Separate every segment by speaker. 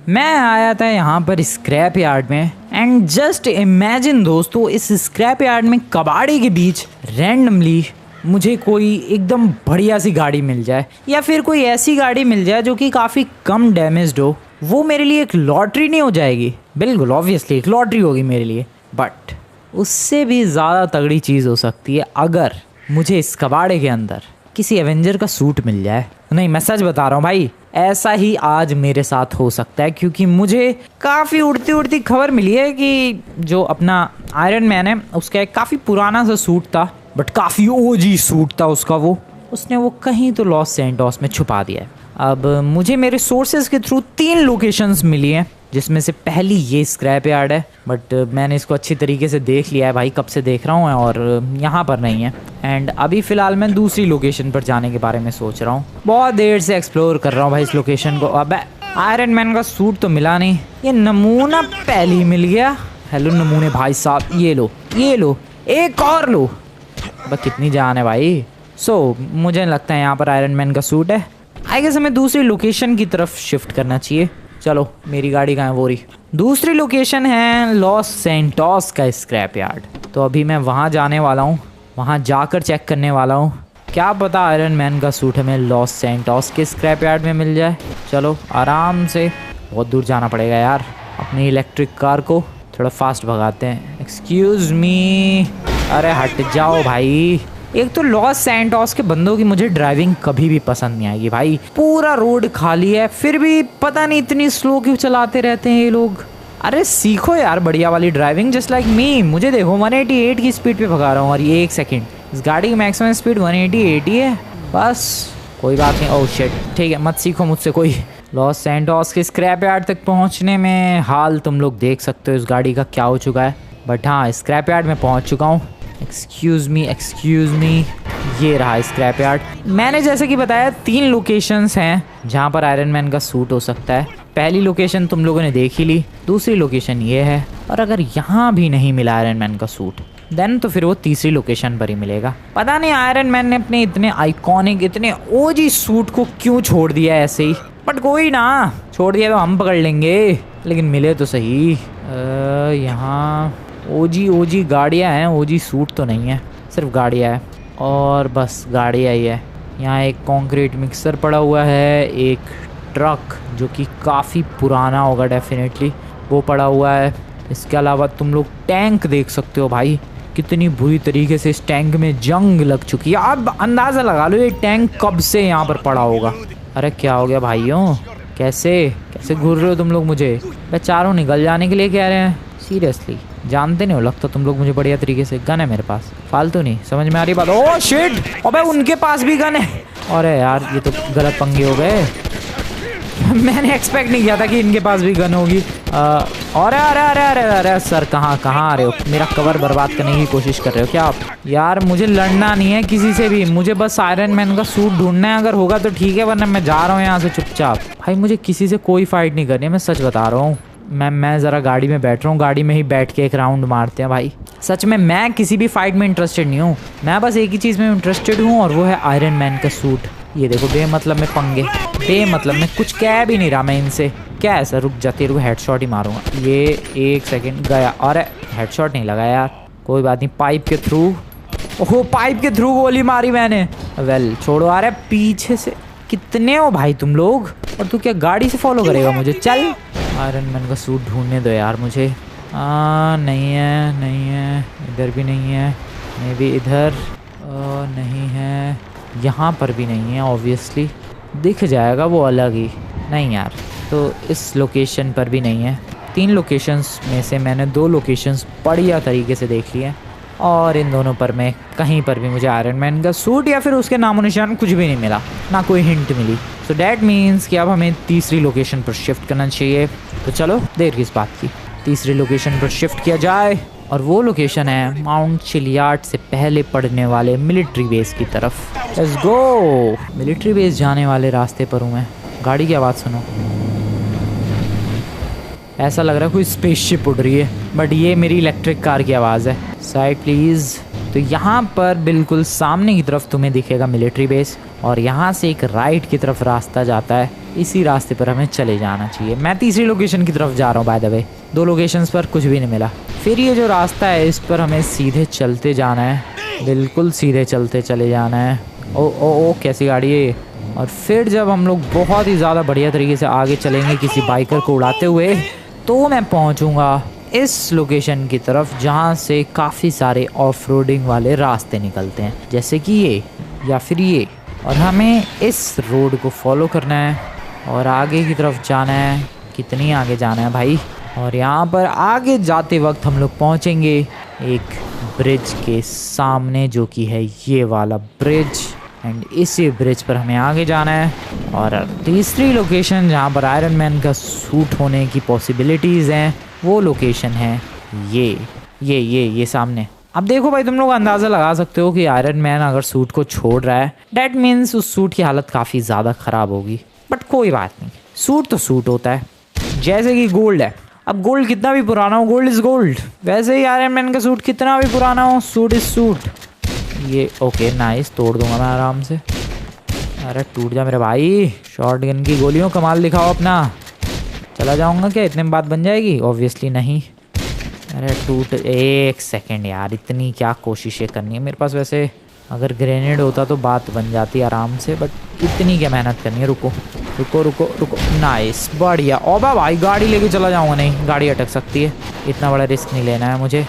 Speaker 1: मैं आया था यहाँ पर स्क्रैप यार्ड में एंड जस्ट इमेजिन दोस्तों, इस स्क्रैप यार्ड में कबाड़े के बीच रैंडमली मुझे कोई एकदम बढ़िया सी गाड़ी मिल जाए या फिर कोई ऐसी गाड़ी मिल जाए जो कि काफ़ी कम डैमेज्ड हो। वो मेरे लिए एक लॉटरी नहीं हो जाएगी? बिल्कुल ऑब्वियसली एक लॉटरी होगी मेरे लिए, बट उससे भी ज़्यादा तगड़ी चीज़ हो सकती है अगर मुझे इस कबाड़े के अंदर किसी एवेंजर का सूट मिल जाए। नहीं, मैं सच बता रहा हूँ भाई, ऐसा ही आज मेरे साथ हो सकता है, क्योंकि मुझे काफ़ी उड़ती उड़ती खबर मिली है कि जो अपना आयरन मैन है उसका एक काफ़ी पुराना सा सूट था, बट काफ़ी ओजी सूट था उसका, उसने वो कहीं तो लॉस सैंटोस में छुपा दिया है। अब मुझे मेरे सोर्सेज के थ्रू 3 लोकेशंस मिली हैं, जिसमें से पहली ये स्क्रैप यार्ड है, बट मैंने इसको अच्छी तरीके से देख लिया है भाई, कब से देख रहा हूँ और यहाँ पर नहीं है। एंड अभी फ़िलहाल मैं दूसरी लोकेशन पर जाने के बारे में सोच रहा हूँ, बहुत देर से एक्सप्लोर कर रहा हूँ भाई इस लोकेशन को। अब आयरन मैन का सूट तो मिला नहीं, ये नमूना पहले ही मिल गया। हेलो नमूने भाई साहब, ये लो एक और लो। बस कितनी जान है भाई। मुझे लगता है यहाँ पर आयरन मैन का सूट है। आई गेस हमें दूसरी लोकेशन की तरफ शिफ्ट करना चाहिए। चलो, मेरी गाड़ी कहाँ है? वो रही। दूसरी लोकेशन है लॉस सैंटोस का स्क्रैप यार्ड। तो अभी मैं वहाँ जाने वाला हूँ, वहाँ जाकर चेक करने वाला हूँ। क्या पता आयरन मैन का सूट हमें लॉस सैंटोस के स्क्रैप यार्ड में मिल जाए। चलो आराम से, बहुत दूर जाना पड़ेगा यार। अपनी इलेक्ट्रिक कार को थोड़ा फास्ट भगाते हैं। एक्सक्यूज़ मी, अरे हट जाओ भाई। एक तो लॉस सैंटोस के बंदों की मुझे ड्राइविंग कभी भी पसंद नहीं आएगी भाई। पूरा रोड खाली है, फिर भी पता नहीं इतनी स्लो क्यों चलाते रहते हैं ये लोग। अरे सीखो यार बढ़िया वाली ड्राइविंग, जस्ट लाइक मी। मुझे देखो 188 की स्पीड पे भगा रहा हूँ और ये 1 सेकंड। इस गाड़ी की मैक्सिमम स्पीड 188 ही है। बस कोई बात नहीं। ओह शिट, ठीक है, मत सीखो मुझसे कोई। लॉस सैंटोस के स्क्रैप यार्ड तक पहुँचने में हाल तुम लोग देख सकते हो इस गाड़ी का क्या हो चुका है। बट हाँ, स्क्रैप यार्ड में पहुँच चुका हूँ। एक्सक्यूज़ मी, ये रहा स्क्रैप यार्ड। मैंने जैसे कि बताया 3 लोकेशंस हैं जहाँ पर आयरन मैन का सूट हो सकता है। पहली लोकेशन तुम लोगों ने देख ही ली, दूसरी लोकेशन ये है, और अगर यहाँ भी नहीं मिला आयरन मैन का सूट देन तो फिर वो तीसरी लोकेशन पर ही मिलेगा। पता नहीं आयरन मैन ने अपने इतने आइकॉनिक, इतने ओजी सूट को क्यों छोड़ दिया ऐसे ही। बट कोई ना, छोड़ दिया तो हम पकड़ लेंगे, लेकिन मिले तो सही। यहाँ ओजी गाड़ियाँ हैं, ओजी सूट तो नहीं है, सिर्फ गाड़ियाँ है और बस गाड़ियाँ ही है। यहाँ एक कंक्रीट मिक्सर पड़ा हुआ है, एक ट्रक जो कि काफ़ी पुराना होगा डेफिनेटली, वो पड़ा हुआ है। इसके अलावा तुम लोग टैंक देख सकते हो भाई, कितनी बुरी तरीके से इस टैंक में जंग लग चुकी है। अब अंदाज़ा लगा लो ये टैंक कब से यहाँ पर पड़ा होगा। अरे क्या हो गया भाइयों, कैसे घूर रहे हो तुम लोग मुझे? चारों निकल जाने के लिए कह रहे हैं? सीरियसली जानते नहीं हो लगता तुम लोग मुझे बढ़िया तरीके से। गन है मेरे पास, फालतू नहीं, समझ में आ रही बात? ओह शिट, अबे उनके पास भी गन है। अरे यार ये तो गलत पंगे हो गए। मैंने एक्सपेक्ट नहीं किया था कि इनके पास भी गन होगी। अरे अरे अरे अरे अरे सर, कहाँ आ रहे हो? मेरा कवर बर्बाद करने की कोशिश कर रहे हो क्या आप? यार मुझे लड़ना नहीं है किसी से भी, मुझे बस आयरन मैन का सूट ढूंढना है। अगर होगा तो ठीक है, वरना मैं जा रहा हूँ यहाँ से चुपचाप। भाई मुझे किसी से कोई फाइट नहीं करनी है, मैं सच बता रहा हूँ। मैं ज़रा गाड़ी में बैठ रहा हूँ, गाड़ी में ही बैठ के एक राउंड मारते हैं भाई। सच में मैं किसी भी फाइट में इंटरेस्टेड नहीं हूँ, मैं बस एक ही चीज़ में इंटरेस्टेड हूँ और वो है आयरन मैन का सूट। ये देखो बेमतलब में पंगे, बेमतलब में कुछ कह भी नहीं रहा मैं इनसे। क्या ऐसा, रुक जाते, रुक हेडशॉट ही मारूंगा। ये 1 सेकंड गया। अरे हेडशॉट नहीं लगा यार, कोई बात नहीं। पाइप के थ्रू, ओहो पाइप के थ्रू गोली मारी मैंने। वेल छोड़ो। अरे पीछे से कितने हो भाई तुम लोग? और तू क्या गाड़ी से फॉलो करेगा मुझे? चल, आयरन मैन का सूट ढूंढने दो यार मुझे। नहीं है, इधर भी नहीं है, मे भी इधर नहीं है, यहाँ पर भी नहीं है। ऑब्वियसली दिख जाएगा वो अलग ही। नहीं यार, तो इस लोकेशन पर भी नहीं है। 3 लोकेशंस में से मैंने 2 लोकेशंस बढ़िया तरीके से देख लिए हैं और इन दोनों पर मैं कहीं पर भी मुझे आयरन मैन का सूट या फिर उसके नामो निशान कुछ भी नहीं मिला, ना कोई हिंट मिली। सो डैट मीन्स कि अब हमें तीसरी लोकेशन पर शिफ्ट करना चाहिए। तो चलो देर किस बात की, तीसरी लोकेशन पर शिफ्ट किया जाए। और वो लोकेशन है माउंट चिलियार्ड से पहले पड़ने वाले मिलिट्री बेस की तरफ। Let's go. मिलिट्री बेस जाने वाले रास्ते पर हूँ मैं। गाड़ी की आवाज़ सुनो, ऐसा लग रहा है कोई स्पेसशिप उड़ रही है, बट ये मेरी इलेक्ट्रिक कार की आवाज़ है। Side please. तो यहाँ पर बिल्कुल सामने की तरफ तुम्हें दिखेगा मिलिट्री बेस और यहाँ से एक राइट की तरफ रास्ता जाता है इसी रास्ते पर हमें चले जाना चाहिए। मैं तीसरी लोकेशन की तरफ जा रहा हूँ बाय द वे। 2 लोकेशंस पर कुछ भी नहीं मिला। फिर ये जो रास्ता है इस पर हमें सीधे चलते जाना है, बिल्कुल सीधे चलते चले जाना है। ओ ओ ओ कैसी गाड़ी है ये। और फिर जब हम लोग बहुत ही ज़्यादा बढ़िया तरीके से आगे चलेंगे किसी बाइकर को उड़ाते हुए, तो मैं पहुँचूँगा इस लोकेशन की तरफ जहाँ से काफ़ी सारे ऑफ रोडिंग वाले रास्ते निकलते हैं, जैसे कि ये या फिर ये। और हमें इस रोड को फॉलो करना है और आगे की तरफ जाना है। कितनी आगे जाना है भाई। और यहाँ पर आगे जाते वक्त हम लोग पहुँचेंगे एक ब्रिज के सामने, जो कि है ये वाला ब्रिज। एंड इसी ब्रिज पर हमें आगे जाना है। और तीसरी लोकेशन जहाँ पर आयरन मैन का सूट होने की पॉसिबिलिटीज़ हैं, वो लोकेशन है ये सामने। अब देखो भाई, तुम लोग अंदाज़ा लगा सकते हो कि आयरन मैन अगर सूट को छोड़ रहा है, डैट मीन्स उस सूट की हालत काफ़ी ज़्यादा ख़राब होगी। बट कोई बात नहीं, सूट तो सूट होता है। जैसे कि गोल्ड है, अब गोल्ड कितना भी पुराना हो, गोल्ड इज़ गोल्ड। वैसे ही आयरन मैन का सूट कितना भी पुराना हो, सूट इज़ सूट। ये ओके नाइस, तोड़ दूंगा मैं आराम से। अरे टूट जा मेरे भाई। शॉर्ट गन की गोलियों कमाल दिखाओ अपना। चला जाऊंगा क्या, इतने में बात बन जाएगी? ऑब्वियसली नहीं। अरे टूट, 1 सेकेंड यार, इतनी क्या कोशिशें करनी है मेरे पास। वैसे अगर ग्रेनेड होता तो बात बन जाती आराम से, बट इतनी क्या मेहनत करनी है। रुको रुको रुको रुको, नाइस, बढ़िया। ओबा भाई, गाड़ी लेके चला जाऊंगा। नहीं, गाड़ी अटक सकती है, इतना बड़ा रिस्क नहीं लेना है मुझे।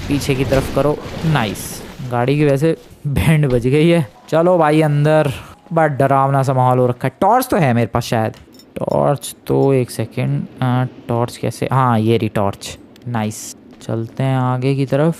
Speaker 1: पीछे की तरफ करो, नाइस। गाड़ी की वैसे बैंड बज गई है। चलो भाई अंदर। बड़ा डरावना सा माहौल हो रखा है। टॉर्च तो है मेरे पास शायद। टॉर्च तो 1 सेकेंड, टॉर्च कैसे, हाँ ये रही टॉर्च। नाइस, चलते हैं आगे की तरफ।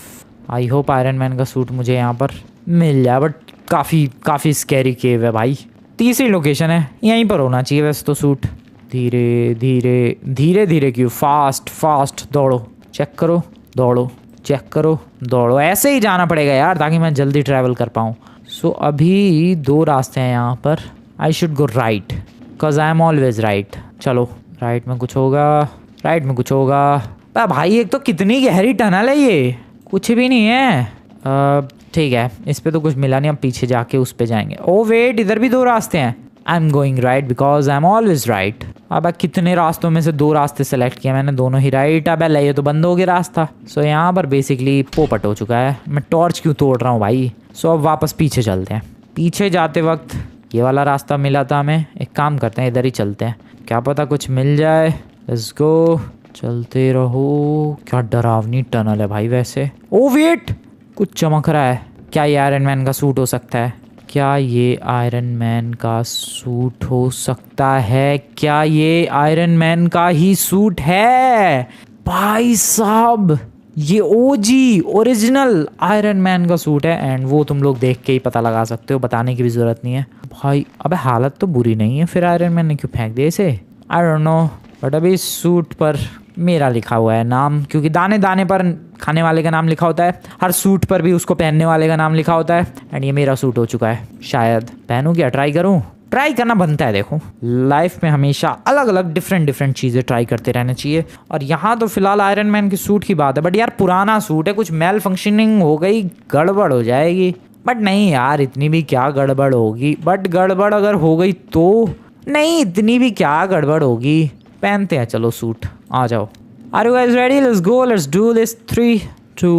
Speaker 1: आई होप आयरन मैन का सूट मुझे यहाँ पर मिल जाए, बट काफ़ी स्कैरी केव है भाई। तीसरी लोकेशन है, यहीं पर होना चाहिए वैसे तो सूट। धीरे धीरे धीरे धीरे क्यों, फास्ट फास्ट दौड़ो, चेक करो, दौड़ो, चेक करो, दौड़ो। ऐसे ही जाना पड़ेगा यार, ताकि मैं जल्दी ट्रैवल कर पाऊँ। सो अभी 2 रास्ते हैं यहाँ पर। I should go right, because I am always right. चलो राइट में कुछ होगा, राइट में कुछ होगा। भाई एक तो कितनी गहरी टनल है ये, कुछ भी नहीं है। ठीक है, इस पे तो कुछ मिला नहीं, अब पीछे जाके उस पे जाएंगे। ओ वेट, इधर भी 2 रास्ते हैं। I am going right because I am always right. अब कितने रास्तों में से 2 रास्ते सेलेक्ट किए मैंने, दोनों ही राइट। अब ये तो बंद हो गया रास्ता। सो यहाँ पर बेसिकली पोपट हो चुका है। मैं टॉर्च क्यों तोड़ रहा हूँ भाई। सो अब वापस पीछे चलते हैं। पीछे जाते वक्त ये वाला रास्ता मिला था हमें। एक काम करते हैं, इधर ही चलते हैं, क्या पता कुछ मिल जाए। लेट्स गो, चलते रहो। क्या डरावनी टनल है भाई वैसे। ओ वेट, कुछ चमक रहा है। क्या ये आयरन मैन का सूट हो सकता है? क्या ये आयरन मैन का सूट हो सकता है? क्या ये आयरन मैन का ही सूट है? भाई साहब, ये ओजी ओरिजिनल आयरन मैन का सूट है। एंड वो तुम लोग देख के ही पता लगा सकते हो, बताने की भी ज़रूरत नहीं है भाई। अबे हालत तो बुरी नहीं है, फिर आयरन मैन ने क्यों फेंक दिया इसे? आई डोंट नो, बट अभी इस सूट पर मेरा लिखा हुआ है नाम, क्योंकि दाने दाने पर खाने वाले का नाम लिखा होता है। हर सूट पर भी उसको पहनने वाले का नाम लिखा होता है। एंड ये मेरा सूट हो चुका है। शायद पहनूं क्या, ट्राई करूं? ट्राई करना बनता है। देखो, लाइफ में हमेशा अलग अलग डिफरेंट चीज़ें ट्राई करते रहना चाहिए। और यहाँ तो फिलहाल आयरन मैन के सूट की बात है, बट यार पुराना सूट है, कुछ मेल फंक्शनिंग हो गई, गड़बड़ हो जाएगी। बट नहीं यार, इतनी भी क्या गड़बड़ होगी। बट गड़बड़ अगर हो गई तो नहीं, इतनी भी क्या गड़बड़ होगी। पहनते हैं चलो सूट, आ जाओ। Are you guys ready? Let's go. Let's do this. 3, 2,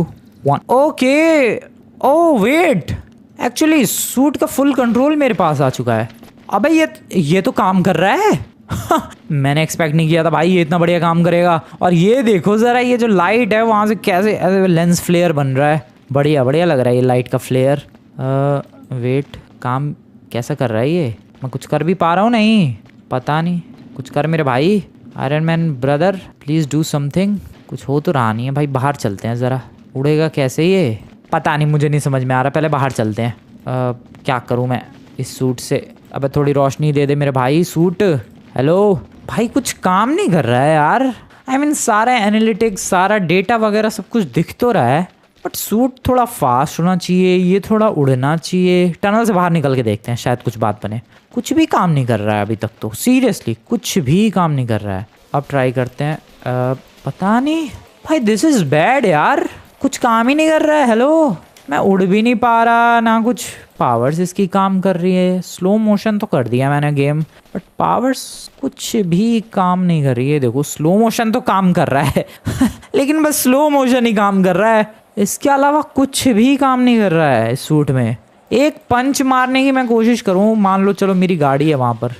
Speaker 1: 1. Okay. Oh wait. Actually, suit का फुल कंट्रोल मेरे पास आ चुका है। अबे ये तो काम कर रहा है। मैंने एक्सपेक्ट नहीं किया था भाई ये इतना बढ़िया काम करेगा। और ये देखो जरा, ये जो लाइट है वहाँ से कैसे ऐसे लेंस फ्लेयर बन रहा है। बढ़िया बढ़िया लग रहा है ये लाइट का फ्लेयर। वेट, काम कैसा कर रहा है ये? मैं कुछ कर भी पा रहा हूँ? नहीं, पता नहीं। कुछ कर मेरे भाई, iron man brother, please do something. कुछ हो तो रहा नहीं है भाई, बाहर चलते हैं ज़रा। उड़ेगा कैसे ये? पता नहीं, मुझे नहीं समझ में आ रहा। पहले बाहर चलते हैं। क्या करूँ मैं इस सूट से? अबे थोड़ी रोशनी दे दे मेरे भाई सूट। हेलो भाई, कुछ काम नहीं कर रहा है यार। आई मीन सारा एनालिटिक्स, सारा डेटा वगैरह सब कुछ दिख तो रहा है, बट सूट थोड़ा फास्ट होना चाहिए, ये थोड़ा उड़ना चाहिए। टनल से बाहर निकल के देखते हैं, शायद कुछ बात बने। कुछ भी काम नहीं कर रहा है अभी तक तो, सीरियसली कुछ भी काम नहीं कर रहा है। अब ट्राई करते हैं। पता नहीं भाई, दिस इज़ बैड यार, कुछ काम ही नहीं कर रहा है। हेलो मैं उड़ भी नहीं पा रहा, ना कुछ पावर्स इसकी काम कर रही है। स्लो मोशन तो कर दिया मैंने गेम, बट पावर्स कुछ भी काम नहीं कर रही है। देखो स्लो मोशन तो काम कर रहा है लेकिन बस स्लो मोशन ही काम कर रहा है, इसके अलावा कुछ भी काम नहीं कर रहा है इस सूट में। एक पंच मारने की मैं कोशिश करूँ, मान लो चलो मेरी गाड़ी है वहाँ पर।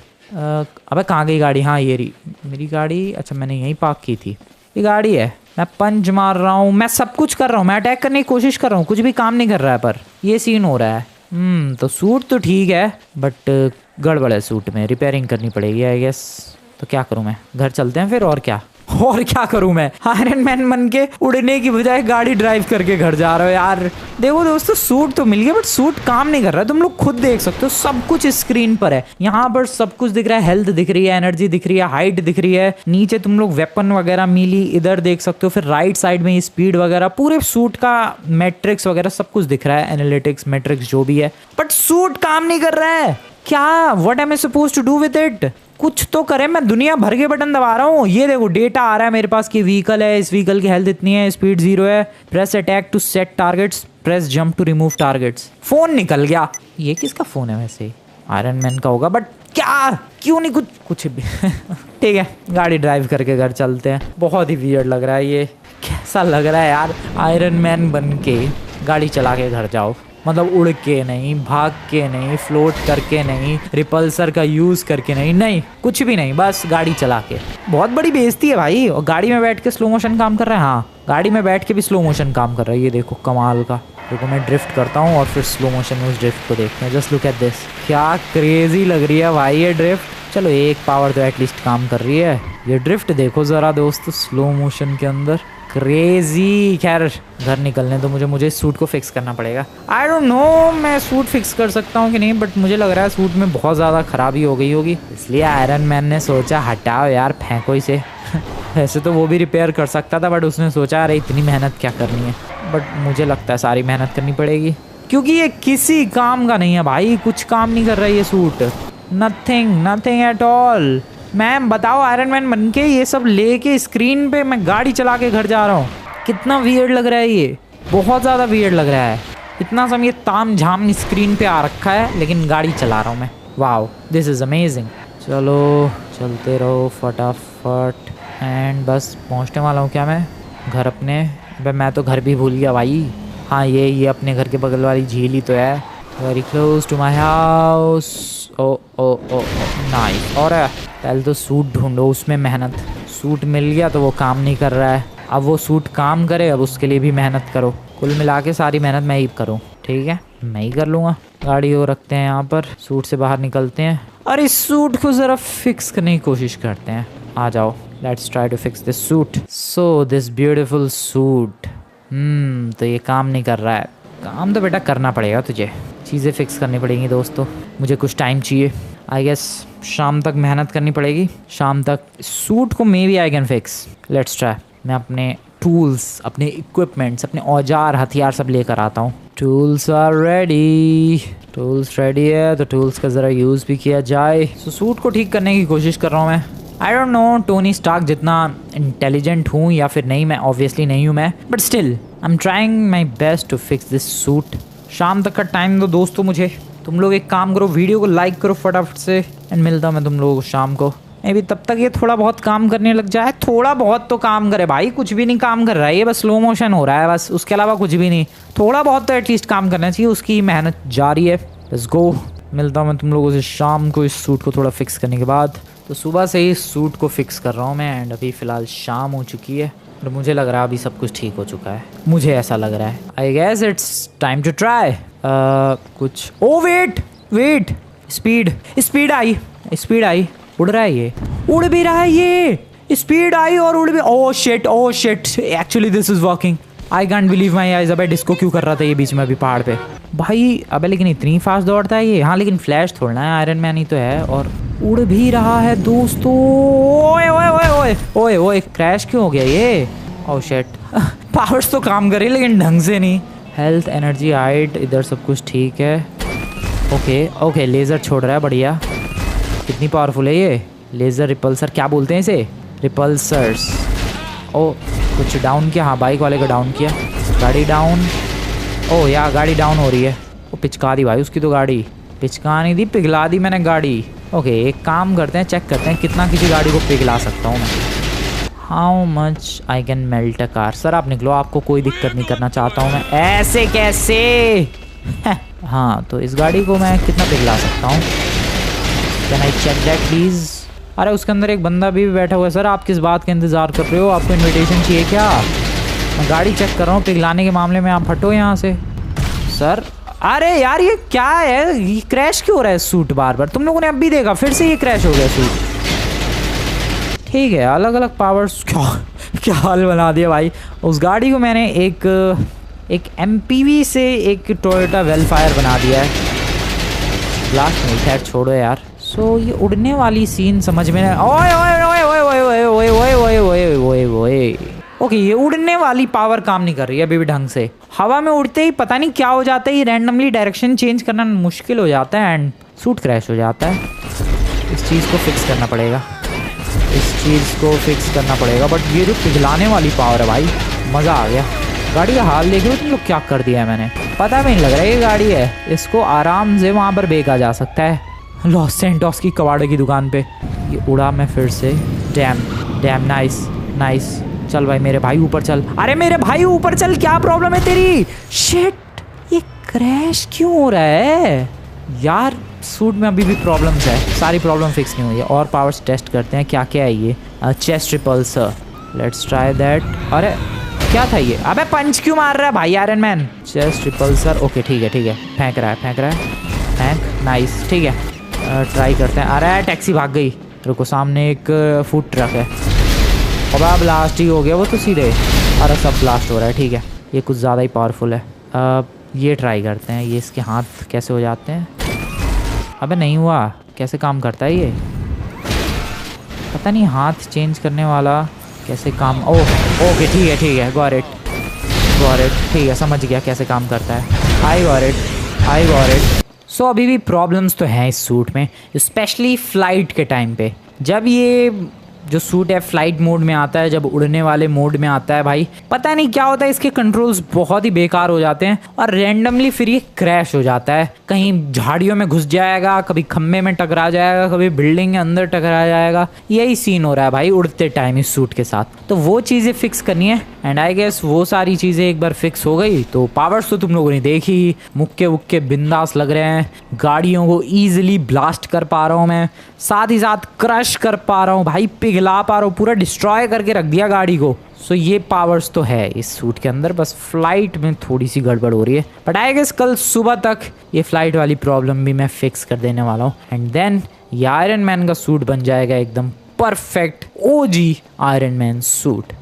Speaker 1: अबे कहाँ गई गाड़ी? हाँ ये रही मेरी गाड़ी। अच्छा मैंने यहीं पार्क की थी, ये गाड़ी है। मैं पंच मार रहा हूँ, मैं सब कुछ कर रहा हूँ, मैं अटैक करने की कोशिश कर रहा हूँ, कुछ भी काम नहीं कर रहा है, पर ये सीन हो रहा है। तो सूट तो ठीक है बट गड़बड़ है सूट में, रिपेयरिंग करनी पड़ेगी आई गेस। तो क्या करूँ मैं? घर चलते हैं फिर, और क्या करूँ मैं? आयरन मैन बन के उड़ने की बजाय गाड़ी ड्राइव करके घर जा रहा हूँ यार। देखो दोस्तों सूट तो मिल गया बट सूट काम नहीं कर रहा है। तुम लोग खुद देख सकते हो, सब कुछ स्क्रीन पर है। यहाँ पर सब कुछ दिख रहा है, हेल्थ दिख रही है, एनर्जी दिख रही है, हाइट दिख रही है, नीचे तुम लोग वेपन वगैरह मिली इधर देख सकते हो, फिर राइट साइड में स्पीड वगैरह, पूरे सूट का मैट्रिक्स वगैरह सब कुछ दिख रहा है, एनालिटिक्स मैट्रिक्स जो भी है, बट सूट काम नहीं कर रहा है। क्या? What am I suppose to do with it? कुछ तो करे, मैं दुनिया भर के बटन दबा रहा हूँ। ये देखो डेटा आ रहा है मेरे पास कि व्हीकल है, इस व्हीकल की हेल्थ इतनी है, स्पीड 0 है, press attack to set targets, press jump to remove targets. Phone निकल गया। ये किसका फोन है वैसे? आयरन मैन का होगा, बट क्या? क्यों नहीं कुछ भी ठीक है गाड़ी ड्राइव करके घर चलते हैं। बहुत ही वियर्ड लग रहा है ये, कैसा लग रहा है यार आयरन मैन बन के गाड़ी चला के घर जाओ। मतलब उड़ के नहीं, भाग के नहीं, फ्लोट करके नहीं, रिपल्सर का यूज़ करके नहीं, कुछ भी नहीं, बस गाड़ी चला के। बहुत बड़ी बेइज्जती है भाई। और गाड़ी में बैठ के स्लो मोशन काम कर रहा है। हाँ गाड़ी में बैठ के भी स्लो मोशन काम कर रहा है, ये देखो कमाल का। देखो मैं ड्रिफ्ट करता हूँ और फिर स्लो मोशन में उस ड्रिफ्ट को देखते हैं। जस्ट लुक एट दिस, क्या क्रेजी लग रही है भाई ये ड्रिफ्ट। चलो एक पावर तो एटलीस्ट काम कर रही है। ये ड्रिफ्ट देखो ज़रा दोस्तों स्लो मोशन के अंदर, क्रेजी। खैर घर निकलने तो मुझे इस सूट को फिक्स करना पड़ेगा। आई डोंट नो मैं सूट फिक्स कर सकता हूँ कि नहीं, बट मुझे लग रहा है सूट में बहुत ज़्यादा खराबी हो गई होगी, इसलिए आयरन मैन ने सोचा हटाओ यार, फेंको इसे वैसे तो वो भी रिपेयर कर सकता था, बट उसने सोचा अरे इतनी मेहनत क्या करनी है। बट मुझे लगता है सारी मेहनत करनी पड़ेगी, क्योंकि ये किसी काम का नहीं है भाई, कुछ काम नहीं कर रहा है ये suit. Nothing at all. Ma'am बताओ आयरन मैन बन के ये सब लेके स्क्रीन पे मैं गाड़ी चला के घर जा रहा हूँ। कितना वियर्ड लग रहा है ये, बहुत ज़्यादा वियर्ड लग रहा है। इतना समय ताम झाम स्क्रीन पे आ रखा है लेकिन गाड़ी चला रहा हूँ मैं। Wow this is amazing. चलो चलते रहो फटाफट। एंड बस पहुँचने वाला हूँ क्या मैं घर अपने? भाई मैं तो घर भी भूल गया भाई। हाँ ये अपने घर के बगल वाली झील ही तो है। Very close to my house. Oh nice. और पहले तो सूट ढूंढो, उसमें मेहनत। सूट मिल गया तो वो काम नहीं कर रहा है, अब वो सूट काम करे, अब उसके लिए भी मेहनत करो। कुल मिला के सारी मेहनत मैं ही करूँ, ठीक है मैं ही कर लूँगा। गाड़ी को रखते हैं यहाँ पर, सूट से बाहर निकलते हैं और इस सूट को ज़रा फिक्स करने की कोशिश करते हैं। आ जाओ, let's try to fix this suit. So this beautiful suit. तो ये काम नहीं कर रहा है। काम तो बेटा करना पड़ेगा तुझे, चीज़ें फिक्स करनी पड़ेंगी दोस्तों। मुझे कुछ टाइम चाहिए, आई गेस शाम तक मेहनत करनी पड़ेगी। शाम तक सूट को maybe I can fix. Let's try. मैं अपने टूल्स, अपने इक्विपमेंट्स, अपने औजार हथियार सब लेकर आता हूँ। Tools are ready. Tools ready है तो टूल्स का ज़रा यूज़ भी किया जाए। सो सूट को ठीक करने की कोशिश कर रहा हूँ मैं। I don't know Tony Stark जितना इंटेलिजेंट हूँ या फिर नहीं, मैं ऑब्वियसली नहीं हूँ मैं, but still I am trying my best to fix this suit. शाम तक का टाइम दो दोस्तों मुझे। तुम लोग एक काम करो, वीडियो को लाइक करो फटाफट से, एंड मिलता हूँ मैं तुम लोगों को शाम को। मे बी तब तक ये थोड़ा बहुत काम करने लग जाए। थोड़ा बहुत तो काम करे भाई, कुछ भी नहीं काम कर रहा है ये, बस स्लो मोशन हो रहा है बस, उसके अलावा कुछ भी नहीं। थोड़ा बहुत तो एटलीस्ट काम करना चाहिए, उसकी मेहनत जारी है। Let's go. मिलता हूँ मैं तुम लोगों से शाम को इस सूट को थोड़ा फिक्स करने के बाद। तो सुबह से ही इस सूट को फिक्स कर रहा हूँ मैं, एंड अभी फ़िलहाल शाम हो चुकी है और मुझे लग रहा है अभी सब कुछ ठीक हो चुका है, मुझे ऐसा लग रहा है। I guess it's time to try कुछ। ओ वेट स्पीड आई। उड़ रहा है ये, उड़ भी रहा है ये। स्पीड आई और उड़ भी। Oh shit actually this is working. I can't believe my eyes. अबे डिस्को क्यों कर रहा था ये बीच में अभी पहाड़ पे भाई? अबे लेकिन इतनी फास्ट दौड़ता है ये। हाँ लेकिन फ्लैश थोड़ा है, आयरन मैन ही तो है। और उड़ भी रहा है दोस्तों। ओए क्रैश क्यों हो गया ये? ओह शिट पावर्स तो काम कर रही है लेकिन ढंग से नहीं। हेल्थ, एनर्जी, हाइट, इधर सब कुछ ठीक है। ओके लेज़र छोड़ रहा है, बढ़िया। कितनी पावरफुल है ये लेज़र रिपल्सर, क्या बोलते हैं इसे? रिपल्सर्स। ओ कुछ डाउन किया, हाँ बाइक वाले को डाउन किया। गाड़ी डाउन। ओह यार गाड़ी डाउन हो रही है। वो पिचका दी भाई उसकी तो गाड़ी, पिचका नहीं दी, पिघला दी मैंने गाड़ी। ओके एक काम करते हैं, चेक करते हैं कितना किसी गाड़ी को पिघला सकता हूँ मैं। How much I can melt a car. Sir आप निकलो, आपको कोई दिक्कत नहीं करना चाहता हूँ मैं। ऐसे कैसे? हाँ तो इस गाड़ी को मैं कितना पिघला सकता हूँ? Can I check that please? अरे उसके अंदर एक बंदा भी बैठा हुआ है। सर आप किस बात का इंतज़ार कर रहे हो? आपको इन्विटेशन चाहिए क्या? मैं गाड़ी चेक कर रहा हूँ, पिघलाने के मामले में आप हटो यहाँ से। सर अरे यार ये क्या है? ये क्रैश क्यों हो रहा है सूट बार बार? तुम लोगों ने अब भी देखा फिर से ये क्रैश हो गया सूट। ठीक है अलग अलग पावर्स। क्या हाल बना दिया भाई। उस गाड़ी को मैंने एक MPV से एक टोयोटा वेलफायर बना दिया है। ब्लास्ट नहीं, खैर छोड़ो यार। सो ये उड़ने वाली सीन समझ में नहीं। ओए ओए ओए ओए ओए ओए ओए ओए ओए ओए ओए। ओके ये उड़ने वाली पावर काम नहीं कर रही है अभी भी ढंग से। हवा में उड़ते ही पता नहीं क्या हो जाता है, ये रैंडमली डायरेक्शन चेंज करना मुश्किल हो जाता है एंड सूट क्रैश हो जाता है। इस चीज़ को फिक्स करना पड़ेगा, इस चीज़ को फिक्स करना पड़ेगा। बट ये जो पिघलाने वाली पावर है भाई, मज़ा आ गया। गाड़ी का हाल देख लो तुम लोग, क्या कर दिया है मैंने, पता भी नहीं लग रहा है ये गाड़ी है। इसको आराम से वहाँ पर बेचा जा सकता है लॉस सेंटोस की कबाड़े की दुकान पे। ये उड़ा मैं फिर से। Dam dam, nice nice. चल भाई मेरे भाई ऊपर चल। अरे मेरे भाई ऊपर चल, क्या प्रॉब्लम है तेरी? शिट ये क्रैश क्यों हो रहा है यार? सूट में अभी भी प्रॉब्लम्स है, सारी प्रॉब्लम फिक्स नहीं हुई है। और पावर्स टेस्ट करते हैं क्या क्या है ये। Chest repulsor, let's try that. अरे क्या था ये? अबे पंच क्यों मार रहा है भाई iron man? Chest repulsor, okay ठीक है, फेंक रहा है, फेंक, नाइस ठीक है। ट्राई करते हैं। अरे टैक्सी भाग गई, रुको सामने एक फूड ट्रक है। अब ब्लास्ट ही हो गया वो तो सीधे। अरे सब ब्लास्ट हो रहा है, ठीक है ये कुछ ज़्यादा ही पावरफुल है। ये ट्राई करते हैं, ये इसके हाथ कैसे हो जाते हैं? अबे नहीं हुआ, कैसे काम करता है ये? पता नहीं हाथ चेंज करने वाला कैसे काम। ओह ओके ठीक है, गॉट इट, ठीक है समझ गया कैसे काम करता है। I got it. सो अभी भी प्रॉब्लम्स तो हैं इस सूट में, स्पेशली फ्लाइट के टाइम पे। जब ये जो सूट है फ्लाइट मोड में आता है, जब उड़ने वाले मोड में आता है भाई, पता नहीं क्या होता है, इसके कंट्रोल्स बहुत ही बेकार हो जाते हैं और रैंडमली फिर ये क्रैश हो जाता है। कहीं झाड़ियों में घुस जाएगा, कभी खम्भे में टकरा जाएगा, कभी बिल्डिंग के अंदर टकरा जाएगा। यही सीन हो रहा है भाई उड़ते टाइम इस सूट के साथ। तो वो चीज़ें फिक्स करनी है एंड आई गेस वो सारी चीज़ें एक बार फिक्स हो गई तो पावर्स तो तुम लोगों ने देखी, मुक्के वुक्के बिंदास लग रहे हैं, गाड़ियों को ईजिली ब्लास्ट कर पा रहा हूँ मैं, साथ ही साथ क्रश कर पा रहा हूँ भाई, पिघला पा रहा हूँ, पूरा डिस्ट्रॉय करके रख दिया गाड़ी को। सो ये पावर्स तो है इस सूट के अंदर, बस फ्लाइट में थोड़ी सी गड़बड़ हो रही है। बट आई गेस कल सुबह तक ये फ्लाइट वाली प्रॉब्लम भी मैं फिक्स कर देने वाला हूँ एंड देन ये आयरन मैन का सूट बन जाएगा एकदम perfect OG iron man suit.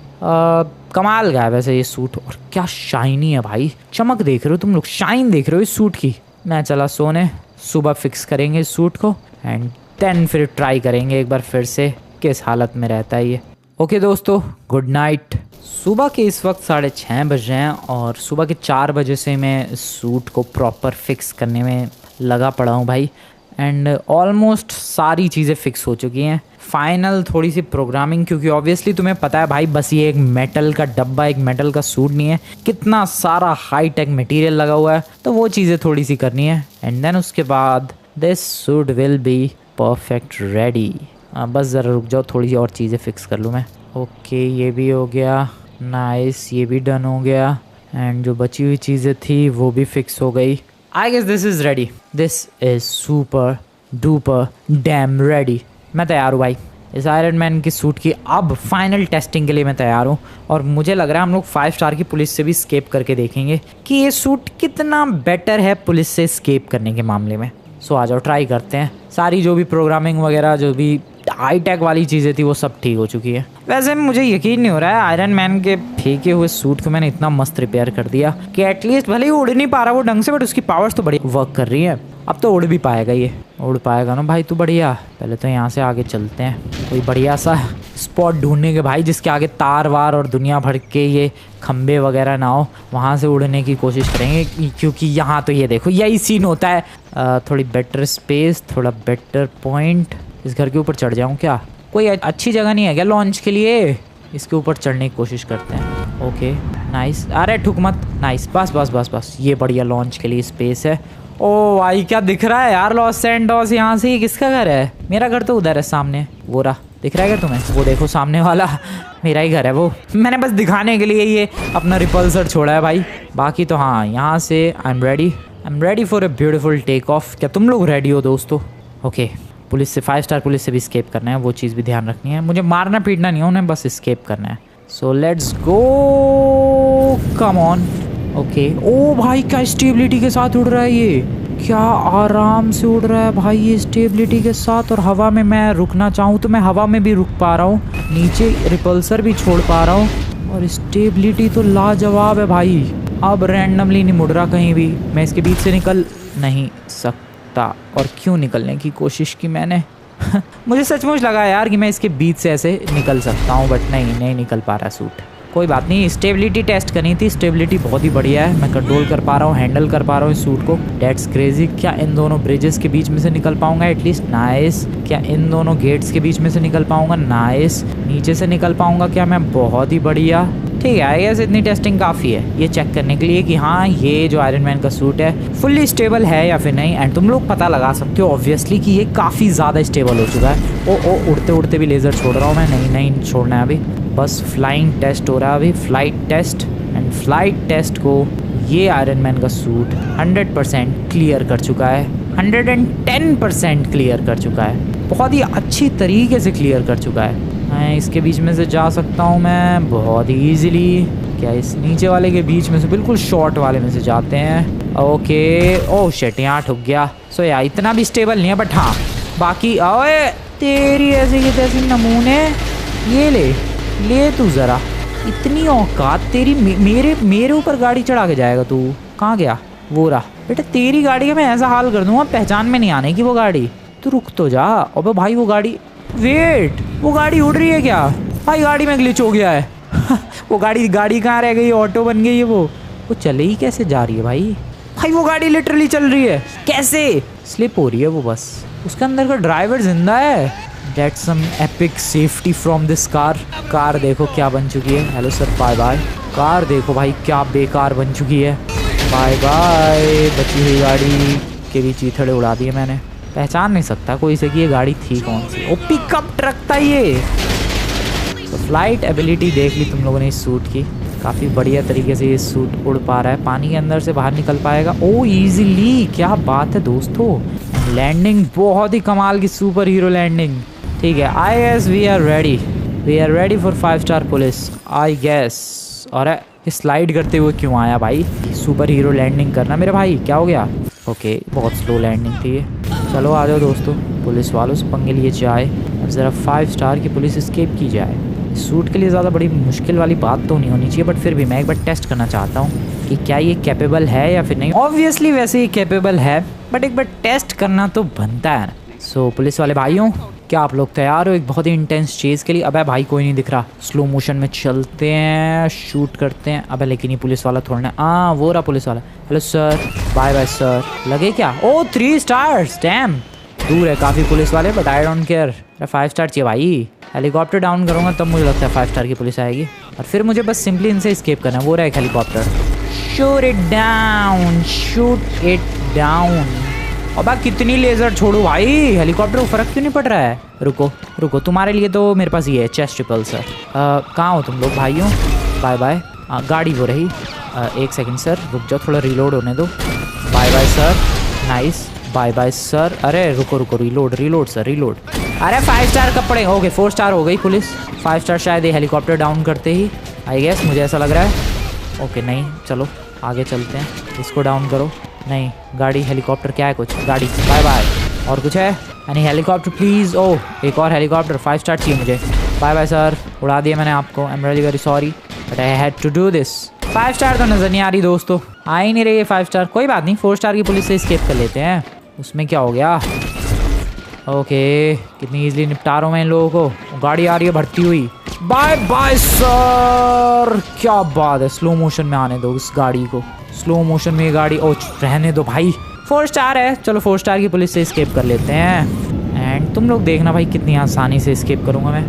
Speaker 1: कमाल का है वैसे ये सूट, और क्या शाइनी है भाई, चमक देख रहे हो तुम लोग, शाइन देख रहे हो इस सूट की। मैं चला सोने, सुबह फिक्स करेंगे इस सूट को एंड देन फिर ट्राई करेंगे एक बार फिर से किस हालत में रहता है ये। ओके दोस्तों, गुड नाइट। सुबह के इस वक्त 6:30 बज रहे हैं और सुबह के 4 बजे से मैं सूट को प्रॉपर फिक्स करने में लगा पड़ा हूँ भाई एंड ऑलमोस्ट सारी चीज़ें फिक्स हो चुकी हैं। फाइनल थोड़ी सी प्रोग्रामिंग, क्योंकि ऑब्वियसली तुम्हें पता है भाई बस ये एक मेटल का डब्बा, एक मेटल का सूट नहीं है, कितना सारा हाई टेक मटेरियल लगा हुआ है, तो वो चीज़ें थोड़ी सी करनी है एंड देन उसके बाद this suit will be perfect ready. बस ज़रा रुक जाओ, थोड़ी सी और चीज़ें फिक्स कर लूँ मैं। ओके ये भी हो गया, नाइस, ये भी डन हो गया एंड जो बची हुई चीज़ें थी वो भी फिक्स हो गई। I guess this is ready, this is super duper damn ready. मैं तैयार हूँ भाई इस आयरन मैन की सूट की अब फाइनल टेस्टिंग के लिए मैं तैयार हूँ और मुझे लग रहा है हम लोग 5 स्टार की पुलिस से भी स्केप करके देखेंगे कि ये सूट कितना बेटर है पुलिस से स्केप करने के मामले में। सो आ जाओ ट्राई करते हैं। सारी जो भी प्रोग्रामिंग वगैरह जो भी हाई टेक वाली चीज़ें थी वो सब ठीक हो चुकी है। वैसे मुझे यकीन नहीं हो रहा है आयरन मैन के फेंके हुए सूट को मैंने इतना मस्त रिपेयर कर दिया कि एटलीस्ट भले ही उड़ नहीं पा रहा वो ढंग से, बट उसकी पावर्स तो बड़ी वर्क कर रही है। अब तो उड़ भी पाएगा, ये उड़ पाएगा ना भाई, तू बढ़िया। पहले तो यहाँ से आगे चलते हैं, कोई बढ़िया सा स्पॉट ढूंढने के भाई जिसके आगे तार वार और दुनिया भर के ये खंबे वगैरह ना हो, वहाँ से उड़ने की कोशिश करेंगे क्योंकि यहाँ तो ये देखो यही सीन होता है। थोड़ी बेटर स्पेस, थोड़ा बेटर पॉइंट। इस घर के ऊपर चढ़ जाऊँ क्या? कोई अच्छी जगह नहीं है क्या लॉन्च के लिए? इसके ऊपर चढ़ने की कोशिश करते हैं। ओके नाइस, अरे ठुक मत। नाइस, बस बस बस बस, ये बढ़िया लॉन्च के लिए स्पेस है। ओ भाई क्या दिख रहा है यार लॉस सैंटोस यहाँ से? ये किसका घर है? मेरा घर तो उधर है सामने, वो रहा, दिख रहा है क्या तुम्हें? वो देखो सामने वाला मेरा ही घर है वो। मैंने बस दिखाने के लिए ये अपना रिपल्सर छोड़ा है भाई। बाकी तो हाँ, यहाँ से I am ready for a beautiful take off. क्या तुम लोग रेडी हो दोस्तों? ओके, पुलिस से 5 स्टार पुलिस से भी स्केप करना है, वो चीज़ भी ध्यान रखनी है। मुझे मारना पीटना नहीं है उन्हें, बस स्केप करना है। So let's go, come on. Okay, ओ भाई क्या स्टेबिलिटी के साथ उड़ रहा है ये, क्या आराम से उड़ रहा है भाई ये स्टेबिलिटी के साथ। और हवा में मैं रुकना चाहूँ तो मैं हवा में भी रुक पा रहा हूँ, नीचे रिपल्सर भी छोड़ पा रहा हूँ, और स्टेबिलिटी तो लाजवाब है भाई। अब रैंडमली नहीं मुड़ रहा कहीं भी, मैं इसके बीच से निकल नहीं सकता। और क्यों निकलने की कोशिश की मैंने मुझे सचमुच लगा यार कि मैं इसके बीच से ऐसे निकल सकता हूँ, बट नहीं निकल पा रहा सूट। कोई बात नहीं, स्टेबिलिटी टेस्ट करनी थी, स्टेबिलिटी बहुत ही बढ़िया है, मैं कंट्रोल कर पा रहा हूँ, हैंडल कर पा रहा हूँ इस सूट को। That's crazy. क्या इन दोनों ब्रिजेस के बीच में से निकल पाऊंगा एटलीस्ट? नाइस। क्या इन दोनों गेट्स के बीच में से निकल पाऊंगा? नाइस। नीचे से निकल पाऊंगा क्या मैं? बहुत ही बढ़िया। ठीक है, आई गेस इतनी टेस्टिंग काफ़ी है ये चेक करने के लिए कि हाँ ये जो आयरन मैन का सूट है फुल्ली स्टेबल है या फिर नहीं। एंड तुम लोग पता लगा सकते हो ऑब्वियसली कि ये काफ़ी ज़्यादा स्टेबल हो चुका है। ओ उड़ते उड़ते भी लेज़र छोड़ रहा हूँ मैं, नहीं छोड़ना है अभी, बस फ्लाइंग टेस्ट हो रहा है अभी, flight test. And flight test को ये आयरन मैन का सूट 100% क्लियर कर चुका है, 110% क्लियर कर चुका है, बहुत ही अच्छी तरीके से क्लियर कर चुका है। मैं इसके बीच में से जा सकता हूँ मैं बहुत ही ईजिली। क्या इस नीचे वाले के बीच में से, बिल्कुल शॉर्ट वाले में से जाते हैं। ओके, ओह शिट, यहाँ ठुक गया। सो यार इतना भी स्टेबल नहीं है, बट हाँ बाकी। ओए तेरी ऐसी की तैसी नमूने, ये ले तू ज़रा, इतनी औकात तेरी, मेरे ऊपर गाड़ी चढ़ा के जाएगा तू? कहाँ गया? वो रहा बेटा, तेरी गाड़ी का मैं ऐसा हाल कर दूंगा पहचान में नहीं आने की वो गाड़ी। तू रुक तो जा। अबे भाई वो गाड़ी, वेट, वो गाड़ी उड़ रही है क्या भाई? गाड़ी में ग्लिच हो गया है वो गाड़ी कहाँ रह गई? ऑटो बन गई है वो चले ही कैसे जा रही है भाई वो गाड़ी लिटरली चल रही है, कैसे? स्लिप हो रही है वो, बस उसके अंदर का ड्राइवर जिंदा है। That's some epic safety from this car। Car देखो क्या बन चुकी है। Hello sir, bye bye. Car देखो भाई क्या बेकार बन चुकी है, बाय बाय। बची हुई गाड़ी के भी चीथड़े उड़ा दिए मैंने, पहचान नहीं सकता कोई से कि ये गाड़ी थी कौन सी। ओ पिकअप ट्रक था ये। तो फ्लाइट एबिलिटी देख ली तुम लोगों ने इस सूट की, काफ़ी बढ़िया तरीके से ये सूट उड़ पा रहा है, पानी के अंदर से बाहर निकल पाएगा ओ ईजिली। क्या बात है दोस्तों, लैंडिंग बहुत ही कमाल की सुपर हीरो लैंडिंग। ठीक है, I guess we are ready for 5 star police I guess. और स्लाइड करते हुए क्यों आया भाई? सुपर हीरो लैंडिंग करना मेरे भाई, क्या हो गया? ओके, बहुत स्लो लैंडिंग थी ये। चलो आ जाओ दोस्तों, पुलिस वालों से पंगे लिए जाए, अब ज़रा 5 स्टार की पुलिस स्केप की जाए। सूट के लिए ज़्यादा बड़ी मुश्किल वाली बात तो नहीं होनी चाहिए, बट फिर भी मैं एक बार टेस्ट करना चाहता हूँ कि क्या ये कैपेबल है या फिर नहीं। ऑब्वियसली वैसे ये कैपेबल है, बट एक बार टेस्ट करना तो बनता है ना। सो पुलिस वाले भाइयों, क्या आप लोग तैयार हो एक बहुत ही इंटेंस चीज़ के लिए? अबे भाई कोई नहीं दिख रहा, स्लो मोशन में चलते हैं, शूट करते हैं। अबे लेकिन ये पुलिस वाला थोड़ा ना, वो रहा पुलिस वाला। Hello sir, bye bye sir. लगे क्या? Oh 3 stars, damn. दूर है काफ़ी पुलिस वाले, but I don't care, 5 star चाहिए भाई। हेलीकॉप्टर डाउन करूँगा तब मुझे लगता है 5 स्टार की पुलिस आएगी, और फिर मुझे बस सिंपली इनसे स्केप करना है। वो रहा एक हेलीकॉप्टर, शूट इट डाउन। अब कितनी लेज़र छोड़ू भाई, हेलीकॉप्टर को फ़र्क क्यों नहीं पड़ रहा है? रुको, तुम्हारे लिए तो मेरे पास ये है चेस्ट रिपल्सर। कहाँ हो तुम लोग भाइयों? Bye bye. गाड़ी वो रही, 1 सेकंड सर रुक जाओ, थोड़ा रिलोड होने दो। Bye bye sir, nice, bye bye sir. अरे रुको, रिलोड सर, रिलोड। अरे 5 स्टार कब पड़े? ओके 4 स्टार हो गई पुलिस, 5 स्टार शायद ये हेलीकॉप्टर डाउन करते ही, आई गेस, मुझे ऐसा लग रहा है। ओके नहीं, चलो आगे चलते हैं, इसको डाउन करो। नहीं, गाड़ी हेलीकॉप्टर क्या है? कुछ गाड़ी, बाय बाय। और कुछ है? यानी हेलीकॉप्टर प्लीज़। ओह एक और हेलीकॉप्टर, 5 स्टार चाहिए मुझे। बाय बाय सर, उड़ा दिया मैंने आपको, I am really very sorry but I had to do this. 5 star तो नज़र नहीं आ रही दोस्तों, आ ही नहीं रही है 5 स्टार। कोई बात नहीं, 4 स्टार की पुलिस से स्केप कर लेते हैं, उसमें क्या हो गया। ओके, कितनी ईजिली निपटा रहा हूँ मैं इन लोगों को। गाड़ी आ रही है भरती हुई, बाय बाय सर। क्या बात है, स्लो मोशन में आने दो इस गाड़ी को, स्लो मोशन में ये गाड़ी। ओ रहने दो भाई, 4 स्टार है, चलो 4 स्टार की पुलिस से स्केप कर लेते हैं। एंड तुम लोग देखना भाई कितनी आसानी से स्केप करूँगा मैं।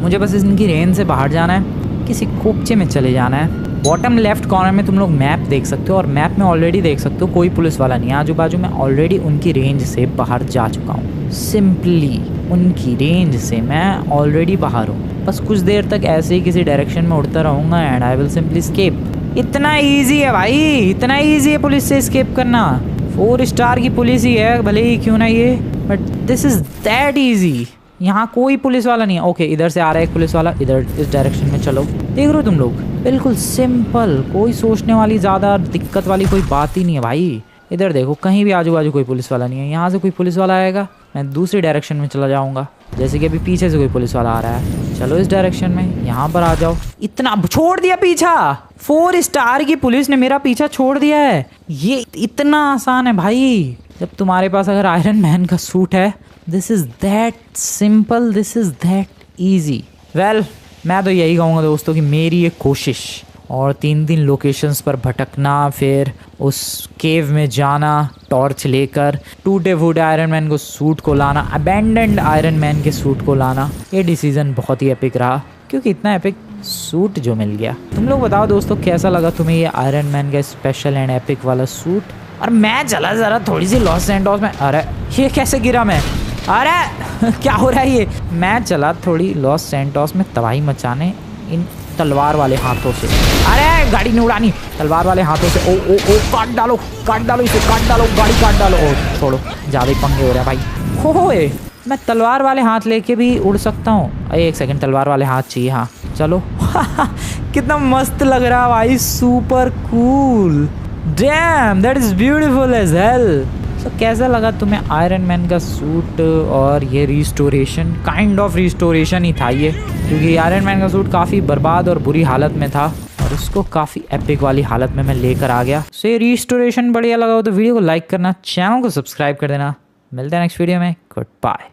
Speaker 1: मुझे बस इनकी रेंज से बाहर जाना है, किसी खोपचे में चले जाना है, बॉटम लेफ्ट कॉर्नर में तुम लोग मैप देख सकते हो और मैप में ऑलरेडी देख सकते हो कोई पुलिस वाला नहीं है आजू बाजू में। ऑलरेडी उनकी रेंज से बाहर जा चुका हूँ, सिंपली उनकी रेंज से मैं ऑलरेडी बाहर हूँ। बस कुछ देर तक ऐसे ही किसी डायरेक्शन में उड़ता रहूँगा and I will simply escape. इतना ईजी है भाई, इतना ईजी है पुलिस से स्केप करना। 4 स्टार की पुलिस ही है भले ही क्यों ना ये, but this is that easy. यहाँ कोई पुलिस वाला नहीं है। ओके इधर से आ रहा है एक पुलिस वाला, इधर इस डायरेक्शन में चलो। देख रहे हो तुम लोग, बिल्कुल सिंपल, कोई सोचने वाली ज़्यादा दिक्कत वाली कोई बात ही नहीं है भाई। इधर देखो कहीं भी आजू बाजू कोई पुलिस वाला नहीं है। यहाँ से कोई पुलिस वाला आएगा मैं दूसरी डायरेक्शन में चला जाऊँगा, जैसे कि अभी पीछे से कोई पुलिस वाला आ रहा है। चलो इस डायरेक्शन में, यहाँ पर आ जाओ। इतना छोड़ दिया पीछा, 4 स्टार की पुलिस ने मेरा पीछा छोड़ दिया है। ये इतना आसान है भाई जब तुम्हारे पास अगर आयरन मैन का सूट है। This is that simple, this is that easy. Well मैं तो यही कहूँगा दोस्तों कि मेरी ये कोशिश और 3 लोकेशंस पर भटकना, फिर उस केव में जाना टॉर्च लेकर, टूटे फूटे आयरन मैन को सूट को लाना, अबैंडन्ड आयरन मैन के सूट को लाना, ये डिसीजन बहुत ही एपिक रहा क्योंकि इतना एपिक सूट जो मिल गया। तुम लोग बताओ दोस्तों कैसा लगा तुम्हें ये आयरन मैन का स्पेशल एंड एपिक वाला सूट। और मैं चला ज़रा थोड़ी सी लॉस सैंटोस में। अरे ये कैसे गिरा मैं, अरे क्या हो रहा है ये। मैं चला थोड़ी लॉस सैंटोस में तबाही मचाने इन तलवार वाले हाथों से। अरे गाड़ी नहीं उड़ानी, तलवार वाले हाथों से। ओ ओ ओ काट डालो इसे, काट डालो, गाड़ी काट डालो। ओ छोड़ो, ज़्यादा ही पंगे हो रहे हैं भाई। हो मैं तलवार वाले हाथ लेके भी उड़ सकता हूँ। एक सेकंड, तलवार वाले हाथ चाहिए। हाँ चलो कितना मस्त लग रहा है भाई, super cool, damn that is beautiful as hell. तो कैसा लगा तुम्हें आयरन मैन का सूट और ये रिस्टोरेशन? काइंड ऑफ रिस्टोरेशन ही था ये, क्योंकि आयरन मैन का सूट काफ़ी बर्बाद और बुरी हालत में था और उसको काफ़ी एपिक वाली हालत में मैं लेकर आ गया। सो ये रिस्टोरेशन बढ़िया लगा हो तो वीडियो को लाइक करना, चैनल को सब्सक्राइब कर देना। मिलते हैं नेक्स्ट वीडियो में, गुड बाय।